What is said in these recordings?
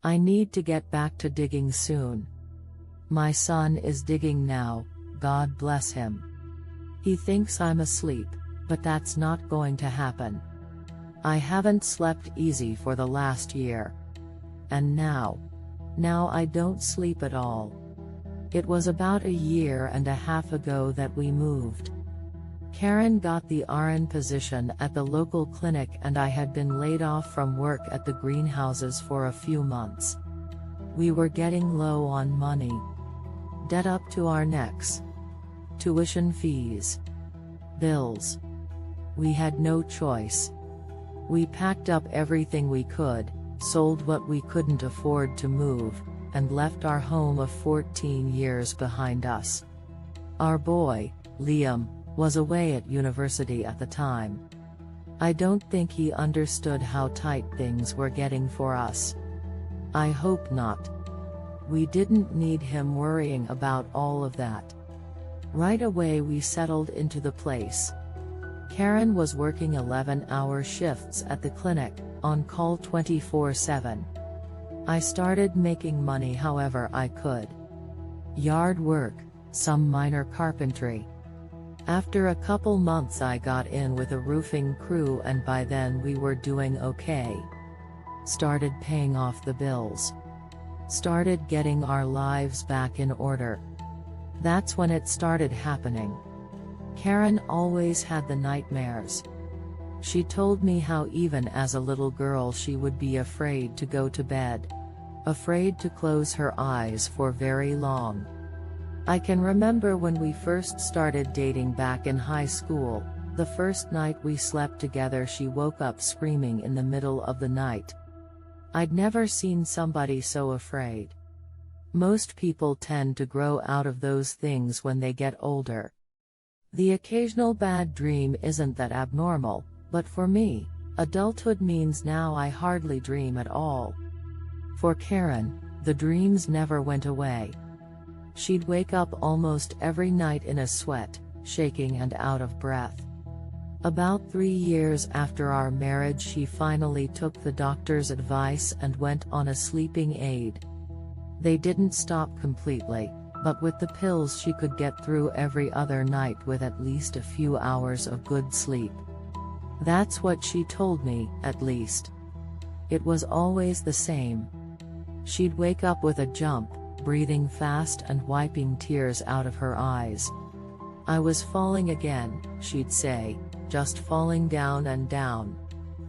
I need to get back to digging soon. My son is digging now, God bless him. He thinks I'm asleep, but that's not going to happen. I haven't slept easy for the last year. And now I don't sleep at all. It was about a year and a half ago that we moved. Karen got the RN position at the local clinic and I had been laid off from work at the greenhouses for a few months. We were getting low on money. Debt up to our necks. Tuition fees. Bills. We had no choice. We packed up everything we could, sold what we couldn't afford to move, and left our home of 14 years behind us. Our boy, Liam, was away at university at the time. I don't think he understood how tight things were getting for us. I hope not. We didn't need him worrying about all of that. Right away we settled into the place. Karen was working 11-hour shifts at the clinic, on call 24/7. I started making money however I could. Yard work, some minor carpentry. After a couple months I got in with a roofing crew and by then we were doing okay. Started paying off the bills. Started getting our lives back in order. That's when it started happening. Karen always had the nightmares. She told me how even as a little girl she would be afraid to go to bed. Afraid to close her eyes for very long. I can remember when we first started dating back in high school, the first night we slept together she woke up screaming in the middle of the night. I'd never seen somebody so afraid. Most people tend to grow out of those things when they get older. The occasional bad dream isn't that abnormal, but for me, adulthood means now I hardly dream at all. For Karen, the dreams never went away. She'd wake up almost every night in a sweat, shaking and out of breath. About 3 years after our marriage she finally took the doctor's advice and went on a sleeping aid. They didn't stop completely, but with the pills she could get through every other night with at least a few hours of good sleep. That's what she told me, at least. It was always the same. She'd wake up with a jump, breathing fast and wiping tears out of her eyes. I was falling again, she'd say, just falling down and down.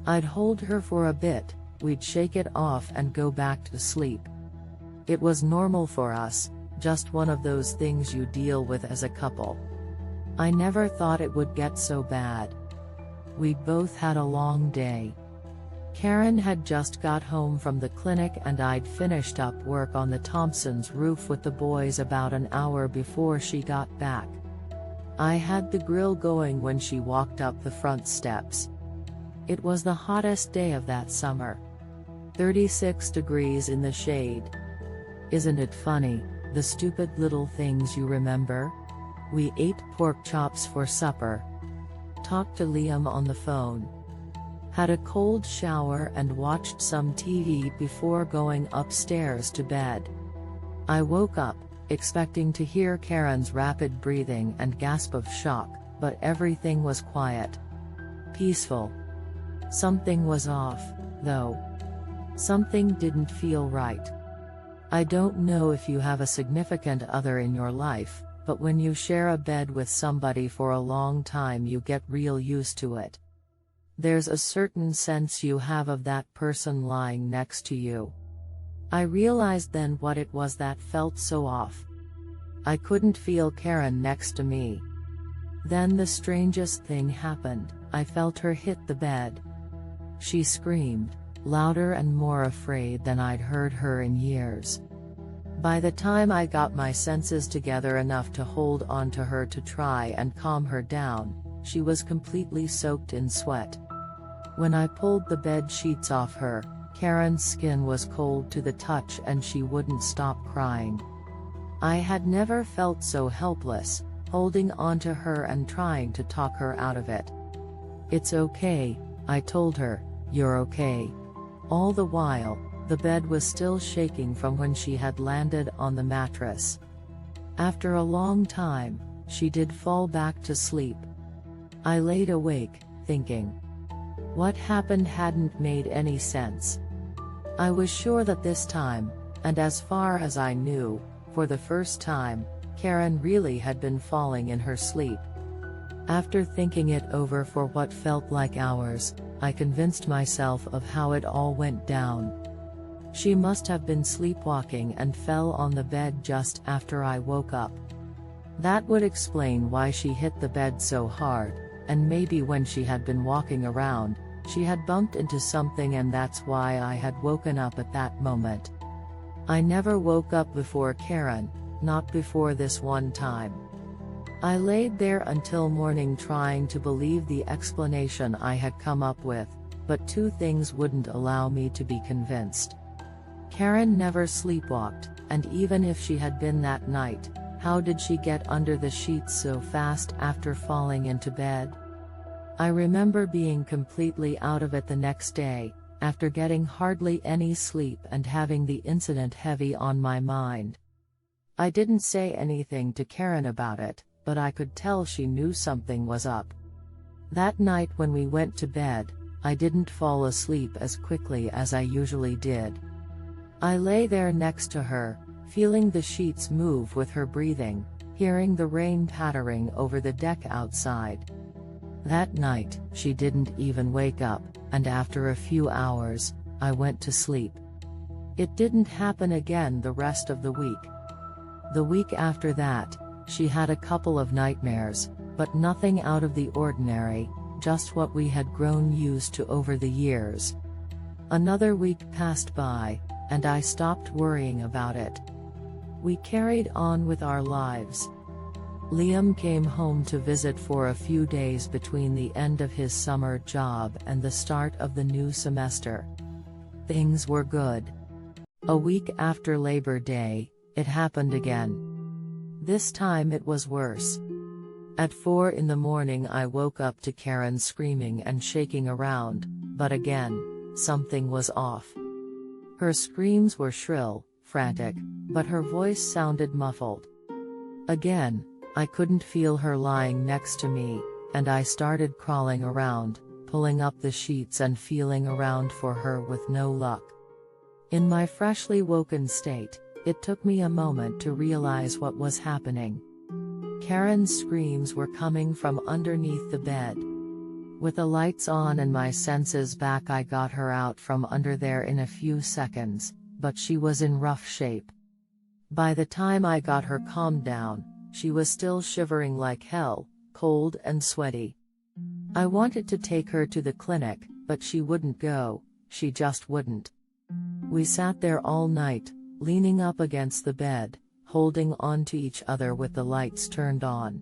I'd hold her for a bit, we'd shake it off and go back to sleep. It was normal for us, just one of those things you deal with as a couple. I never thought it would get so bad. We'd both had a long day. Karen had just got home from the clinic and I'd finished up work on the Thompson's roof with the boys about an hour before she got back. I had the grill going when she walked up the front steps. It was the hottest day of that summer. 36 degrees in the shade. Isn't it funny, the stupid little things you remember? We ate pork chops for supper. Talked to Liam on the phone. Had a cold shower and watched some TV before going upstairs to bed. I woke up, expecting to hear Karen's rapid breathing and gasp of shock, but everything was quiet. Peaceful. Something was off, though. Something didn't feel right. I don't know if you have a significant other in your life, but when you share a bed with somebody for a long time you get real used to it. There's a certain sense you have of that person lying next to you. I realized then what it was that felt so off. I couldn't feel Karen next to me. Then the strangest thing happened, I felt her hit the bed. She screamed, louder and more afraid than I'd heard her in years. By the time I got my senses together enough to hold on to her to try and calm her down, she was completely soaked in sweat. When I pulled the bed sheets off her, Karen's skin was cold to the touch and she wouldn't stop crying. I had never felt so helpless, holding on to her and trying to talk her out of it. "It's okay," I told her, "you're okay." All the while, The bed was still shaking from when she had landed on the mattress. After a long time, she did fall back to sleep. I laid awake, thinking. What happened hadn't made any sense. I was sure that this time, and as far as I knew, for the first time, Karen really had been falling in her sleep. After thinking it over for what felt like hours, I convinced myself of how it all went down. She must have been sleepwalking and fell on the bed just after I woke up. That would explain why she hit the bed so hard, and maybe when she had been walking around, she had bumped into something and that's why I had woken up at that moment. I never woke up before Karen, not before this one time. I laid there until morning trying to believe the explanation I had come up with, but two things wouldn't allow me to be convinced. Karen never sleepwalked, and even if she had been that night, how did she get under the sheets so fast after falling into bed? I remember being completely out of it the next day, after getting hardly any sleep and having the incident heavy on my mind. I didn't say anything to Karen about it, but I could tell she knew something was up. That night when we went to bed, I didn't fall asleep as quickly as I usually did. I lay there next to her, feeling the sheets move with her breathing, hearing the rain pattering over the deck outside. That night, she didn't even wake up, and after a few hours, I went to sleep. It didn't happen again the rest of the week. The week after that, she had a couple of nightmares, but nothing out of the ordinary, just what we had grown used to over the years. Another week passed by, and I stopped worrying about it. We carried on with our lives. Liam came home to visit for a few days between the end of his summer job and the start of the new semester. Things were good. A week after Labor Day, it happened again. This time it was worse. At 4 in the morning I woke up to Karen screaming and shaking around, but again, something was off. Her screams were shrill, frantic, but her voice sounded muffled. Again, I couldn't feel her lying next to me, and I started crawling around, pulling up the sheets and feeling around for her with no luck. In my freshly woken state, it took me a moment to realize what was happening. Karen's screams were coming from underneath the bed. With the lights on and my senses back, I got her out from under there in a few seconds, but she was in rough shape. By the time I got her calmed down, she was still shivering like hell, cold and sweaty. I wanted to take her to the clinic, but she wouldn't go, she just wouldn't. We sat there all night, leaning up against the bed, holding on to each other with the lights turned on.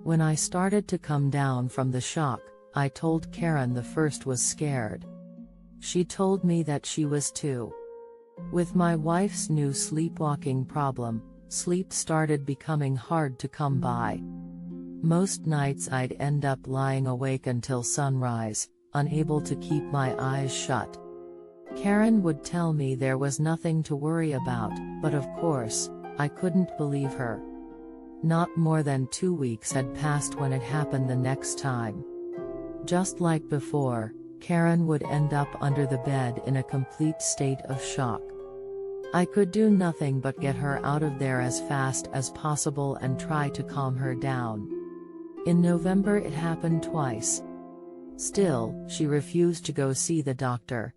When I started to come down from the shock, I told Karen the first was scared. She told me that she was too. With my wife's new sleepwalking problem, sleep started becoming hard to come by. Most nights I'd end up lying awake until sunrise, unable to keep my eyes shut. Karen would tell me there was nothing to worry about, but of course, I couldn't believe her. Not more than 2 weeks had passed when it happened the next time. Just like before, Karen would end up under the bed in a complete state of shock. I could do nothing but get her out of there as fast as possible and try to calm her down. In November it happened twice. Still, she refused to go see the doctor.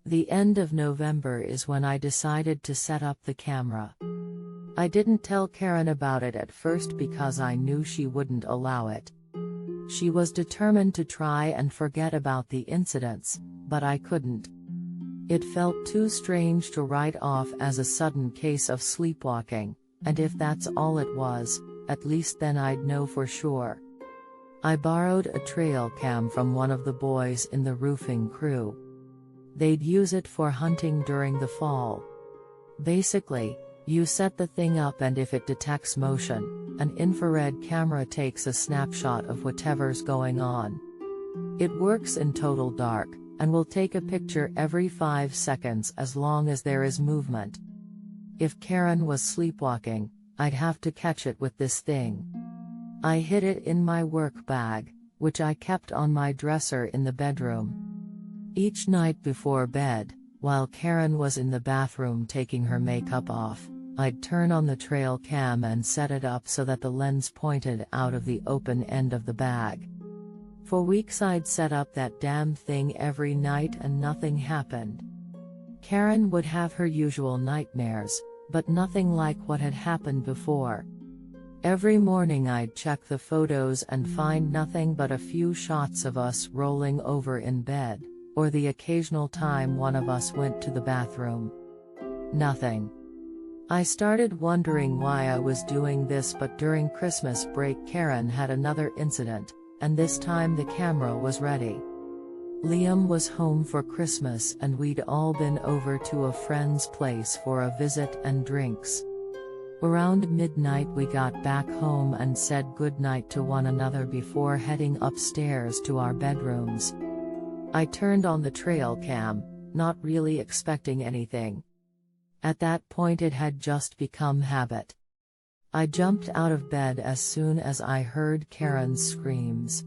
The end of November is when I decided to set up the camera. I didn't tell Karen about it at first because I knew she wouldn't allow it. She was determined to try and forget about the incidents, but I couldn't. It felt too strange to write off as a sudden case of sleepwalking, and if that's all it was, at least then I'd know for sure. I borrowed a trail cam from one of the boys in the roofing crew. They'd use it for hunting during the fall. Basically, you set the thing up and if it detects motion, an infrared camera takes a snapshot of whatever's going on. It works in total dark, and will take a picture every 5 seconds as long as there is movement. If Karen was sleepwalking, I'd have to catch it with this thing. I hid it in my work bag, which I kept on my dresser in the bedroom. Each night before bed, while Karen was in the bathroom taking her makeup off, I'd turn on the trail cam and set it up so that the lens pointed out of the open end of the bag. For weeks I'd set up that damn thing every night and nothing happened. Karen would have her usual nightmares, but nothing like what had happened before. Every morning I'd check the photos and find nothing but a few shots of us rolling over in bed, or the occasional time one of us went to the bathroom. Nothing. I started wondering why I was doing this, but during Christmas break Karen had another incident, and this time the camera was ready. Liam was home for Christmas and we'd all been over to a friend's place for a visit and drinks. Around midnight we got back home and said goodnight to one another before heading upstairs to our bedrooms. I turned on the trail cam, not really expecting anything. At that point it had just become habit. I jumped out of bed as soon as I heard Karen's screams.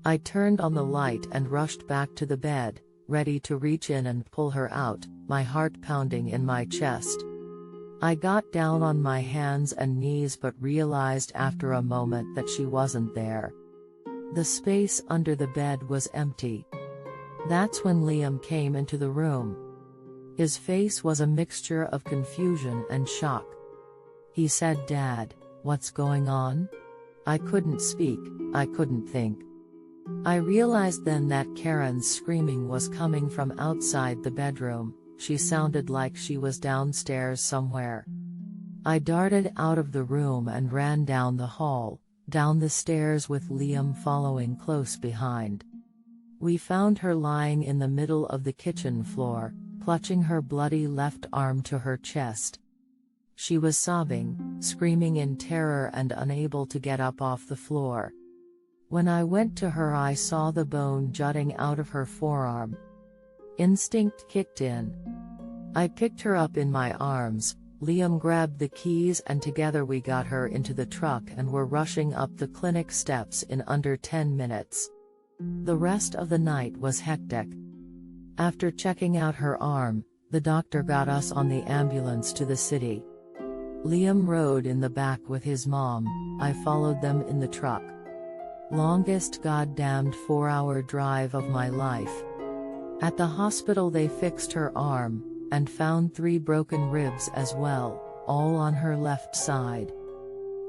I turned on the light and rushed back to the bed, ready to reach in and pull her out, my heart pounding in my chest. I got down on my hands and knees but realized after a moment that she wasn't there. The space under the bed was empty. That's when Liam came into the room. His face was a mixture of confusion and shock. He said, "Dad, what's going on?" I couldn't speak, I couldn't think. I realized then that Karen's screaming was coming from outside the bedroom. She sounded like she was downstairs somewhere. I darted out of the room and ran down the hall, down the stairs with Liam following close behind. We found her lying in the middle of the kitchen floor, clutching her bloody left arm to her chest. She was sobbing, screaming in terror and unable to get up off the floor. When I went to her I saw the bone jutting out of her forearm. Instinct kicked in. I picked her up in my arms, Liam grabbed the keys and together we got her into the truck and were rushing up the clinic steps in under 10 minutes. The rest of the night was hectic. After checking out her arm, the doctor got us on the ambulance to the city. Liam rode in the back with his mom, I followed them in the truck. Longest goddamned 4-hour drive of my life. At the hospital they fixed her arm, and found 3 broken ribs as well, all on her left side.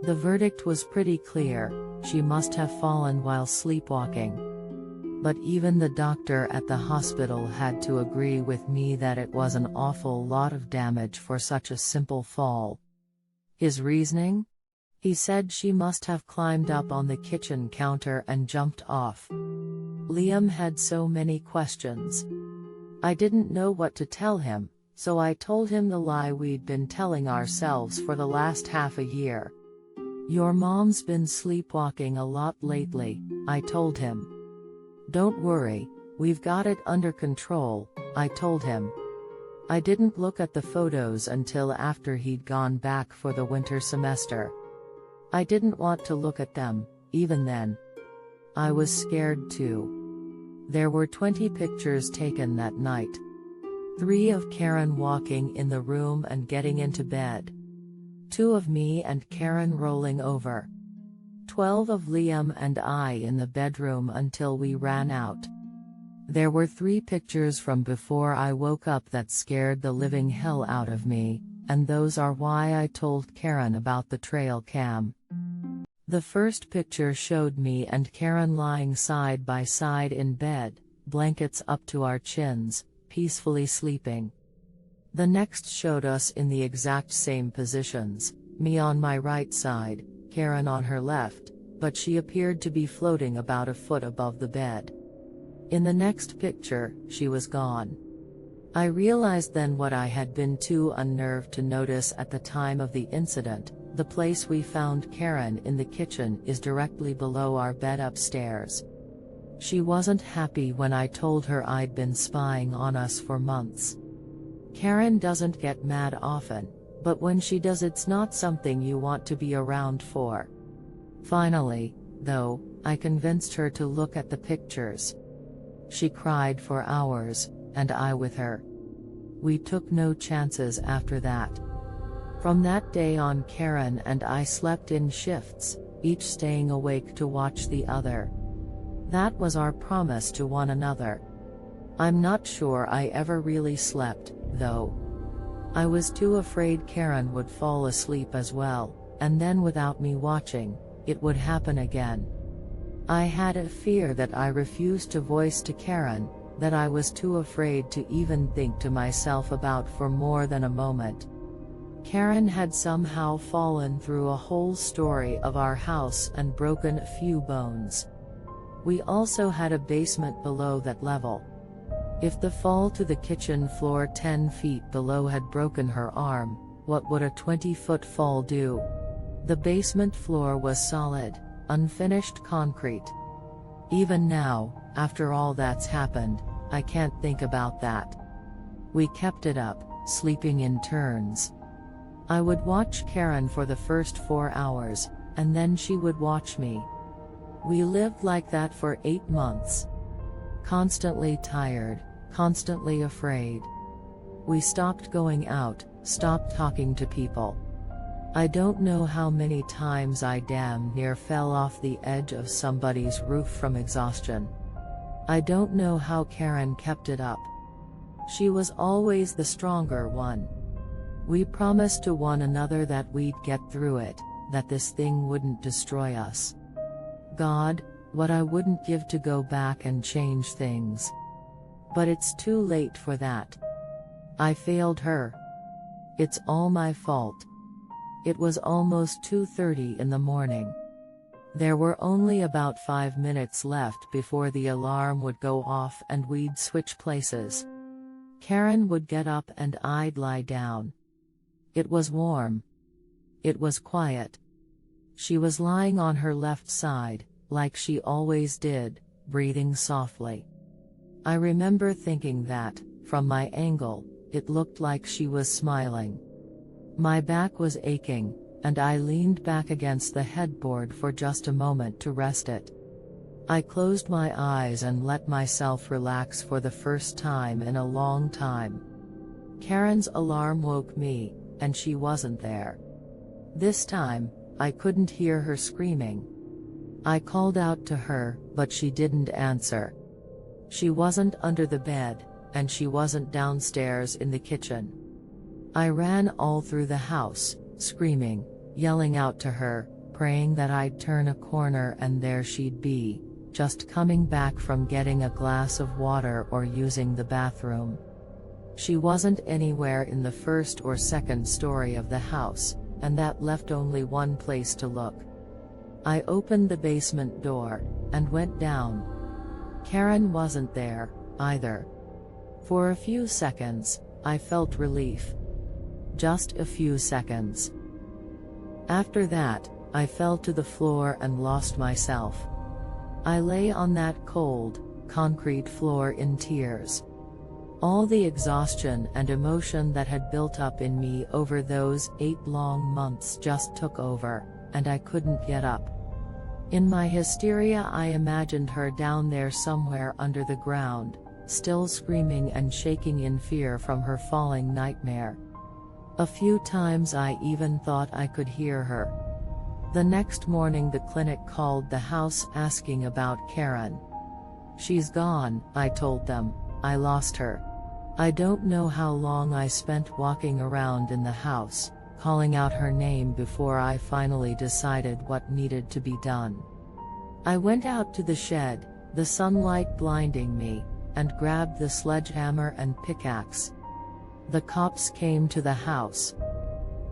The verdict was pretty clear, she must have fallen while sleepwalking. But even the doctor at the hospital had to agree with me that it was an awful lot of damage for such a simple fall. His reasoning? He said she must have climbed up on the kitchen counter and jumped off. Liam had so many questions. I didn't know what to tell him, so I told him the lie we'd been telling ourselves for the last half a year. "Your mom's been sleepwalking a lot lately," I told him. "Don't worry, we've got it under control," I told him. I didn't look at the photos until after he'd gone back for the winter semester. I didn't want to look at them, even then. I was scared too. There were 20 pictures taken that night. 3 of Karen walking in the room and getting into bed. 2 of me and Karen rolling over. 12 of Liam and I in the bedroom until we ran out. There were 3 pictures from before I woke up that scared the living hell out of me, and those are why I told Karen about the trail cam. The first picture showed me and Karen lying side by side in bed, blankets up to our chins, peacefully sleeping. The next showed us in the exact same positions, me on my right side, Karen on her left, but she appeared to be floating about a foot above the bed. In the next picture, she was gone. I realized then what I had been too unnerved to notice at the time of the incident. The place we found Karen in the kitchen is directly below our bed upstairs. She wasn't happy when I told her I'd been spying on us for months. Karen doesn't get mad often, but when she does, it's not something you want to be around for. Finally, though, I convinced her to look at the pictures. She cried for hours, and I with her. We took no chances after that. From that day on, Karen and I slept in shifts, each staying awake to watch the other. That was our promise to one another. I'm not sure I ever really slept, though. I was too afraid Karen would fall asleep as well, and then without me watching, it would happen again. I had a fear that I refused to voice to Karen, that I was too afraid to even think to myself about for more than a moment. Karen had somehow fallen through a whole story of our house and broken a few bones. We also had a basement below that level. If the fall to the kitchen floor 10 feet below had broken her arm, what would a 20-foot fall do? The basement floor was solid, unfinished concrete. Even now, after all that's happened, I can't think about that. We kept it up, sleeping in turns. I would watch Karen for the first 4 hours, and then she would watch me. We lived like that for 8 months. Constantly tired, constantly afraid. We stopped going out, stopped talking to people. I don't know how many times I damn near fell off the edge of somebody's roof from exhaustion. I don't know how Karen kept it up. She was always the stronger one. We promised to one another that we'd get through it, that this thing wouldn't destroy us. God, what I wouldn't give to go back and change things. But it's too late for that. I failed her. It's all my fault. It was almost 2:30 in the morning. There were only about 5 minutes left before the alarm would go off and we'd switch places. Karen would get up and I'd lie down. It was warm. It was quiet. She was lying on her left side, like she always did, breathing softly. I remember thinking that, from my angle, it looked like she was smiling. My back was aching, and I leaned back against the headboard for just a moment to rest it. I closed my eyes and let myself relax for the first time in a long time. Karen's alarm woke me, and she wasn't there. This time, I couldn't hear her screaming. I called out to her, but she didn't answer. She wasn't under the bed, and she wasn't downstairs in the kitchen. I ran all through the house, screaming, yelling out to her, praying that I'd turn a corner and there she'd be, just coming back from getting a glass of water or using the bathroom. She wasn't anywhere in the first or second story of the house, and that left only one place to look. I opened the basement door, and went down. Karen wasn't there, either. For a few seconds, I felt relief. Just a few seconds. After that, I fell to the floor and lost myself. I lay on that cold, concrete floor in tears. All the exhaustion and emotion that had built up in me over those 8 long months just took over, and I couldn't get up. In my hysteria, I imagined her down there somewhere under the ground, still screaming and shaking in fear from her falling nightmare. A few times I even thought I could hear her. The next morning the clinic called the house asking about Karen. "She's gone," I told them. "I lost her." I don't know how long I spent walking around in the house, calling out her name before I finally decided what needed to be done. I went out to the shed, the sunlight blinding me, and grabbed the sledgehammer and pickaxe. The cops came to the house.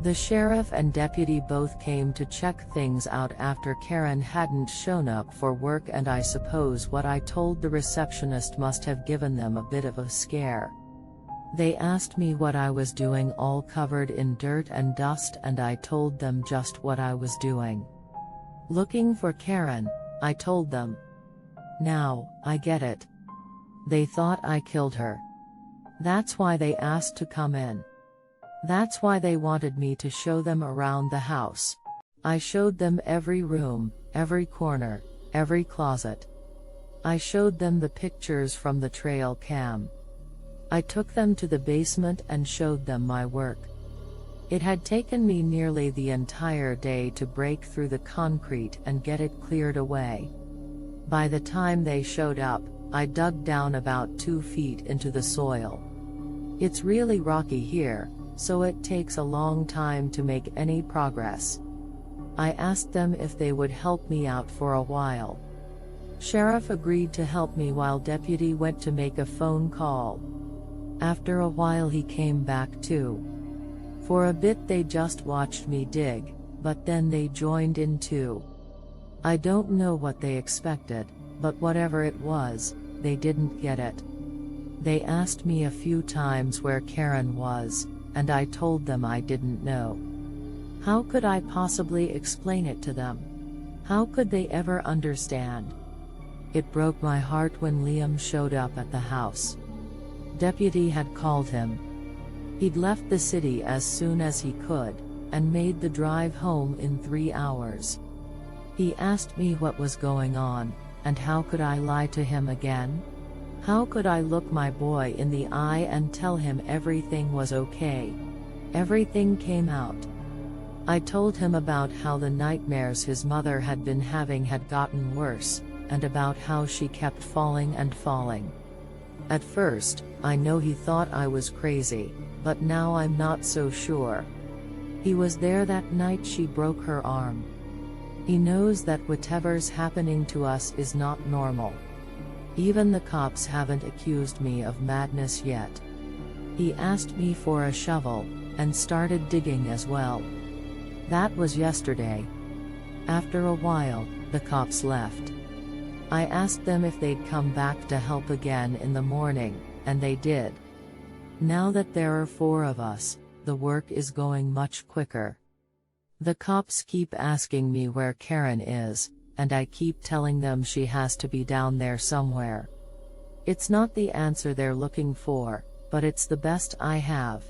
The sheriff and deputy both came to check things out after Karen hadn't shown up for work, and I suppose what I told the receptionist must have given them a bit of a scare. They asked me what I was doing all covered in dirt and dust, and I told them just what I was doing. Looking for Karen, I told them. Now, I get it. They thought I killed her. That's why they asked to come in. That's why they wanted me to show them around the house. I showed them every room, every corner, every closet. I showed them the pictures from the trail cam. I took them to the basement and showed them my work. It had taken me nearly the entire day to break through the concrete and get it cleared away. By the time they showed up, I dug down about 2 feet into the soil. It's really rocky here, so it takes a long time to make any progress. I asked them if they would help me out for a while. Sheriff agreed to help me while deputy went to make a phone call. After a while he came back too. For a bit they just watched me dig, but then they joined in too. I don't know what they expected, but whatever it was, they didn't get it. They asked me a few times where Karen was, and I told them I didn't know. How could I possibly explain it to them? How could they ever understand? It broke my heart when Liam showed up at the house. Deputy had called him. He'd left the city as soon as he could, and made the drive home in 3 hours. He asked me what was going on, and how could I lie to him again? How could I look my boy in the eye and tell him everything was okay? Everything came out. I told him about how the nightmares his mother had been having had gotten worse, and about how she kept falling and falling. At first, I know he thought I was crazy, but now I'm not so sure. He was there that night she broke her arm. He knows that whatever's happening to us is not normal. Even the cops haven't accused me of madness yet. He asked me for a shovel, and started digging as well. That was yesterday. After a while, the cops left. I asked them if they'd come back to help again in the morning, and they did. Now that there are 4 of us, the work is going much quicker. The cops keep asking me where Karen is, and I keep telling them she has to be down there somewhere. It's not the answer they're looking for, but it's the best I have.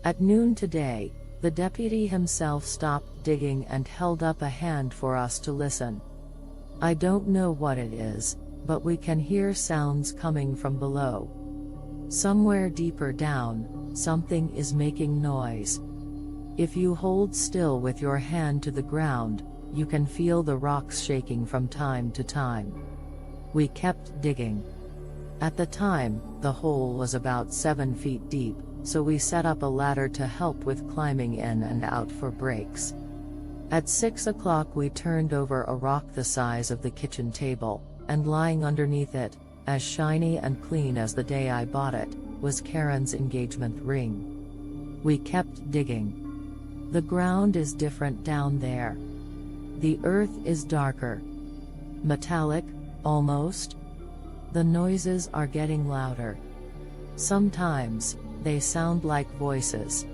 At noon today, the deputy himself stopped digging and held up a hand for us to listen. I don't know what it is, but we can hear sounds coming from below. Somewhere deeper down, something is making noise. If you hold still with your hand to the ground, you can feel the rocks shaking from time to time. We kept digging. At the time, the hole was about 7 feet deep, so we set up a ladder to help with climbing in and out for breaks. At 6 o'clock we turned over a rock the size of the kitchen table, and lying underneath it, as shiny and clean as the day I bought it, was Karen's engagement ring. We kept digging. The ground is different down there. The earth is darker. Metallic, almost. The noises are getting louder. Sometimes, they sound like voices.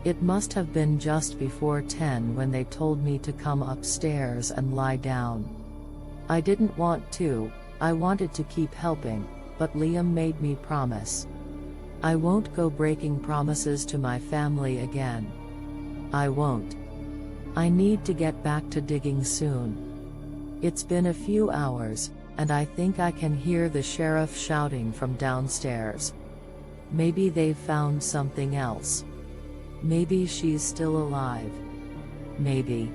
It must have been just before 10 when they told me to come upstairs and lie down. I didn't want to, I wanted to keep helping, but Liam made me promise. I won't go breaking promises to my family again. I won't. I need to get back to digging soon. It's been a few hours, and I think I can hear the sheriff shouting from downstairs. Maybe they've found something else. Maybe she's still alive. Maybe.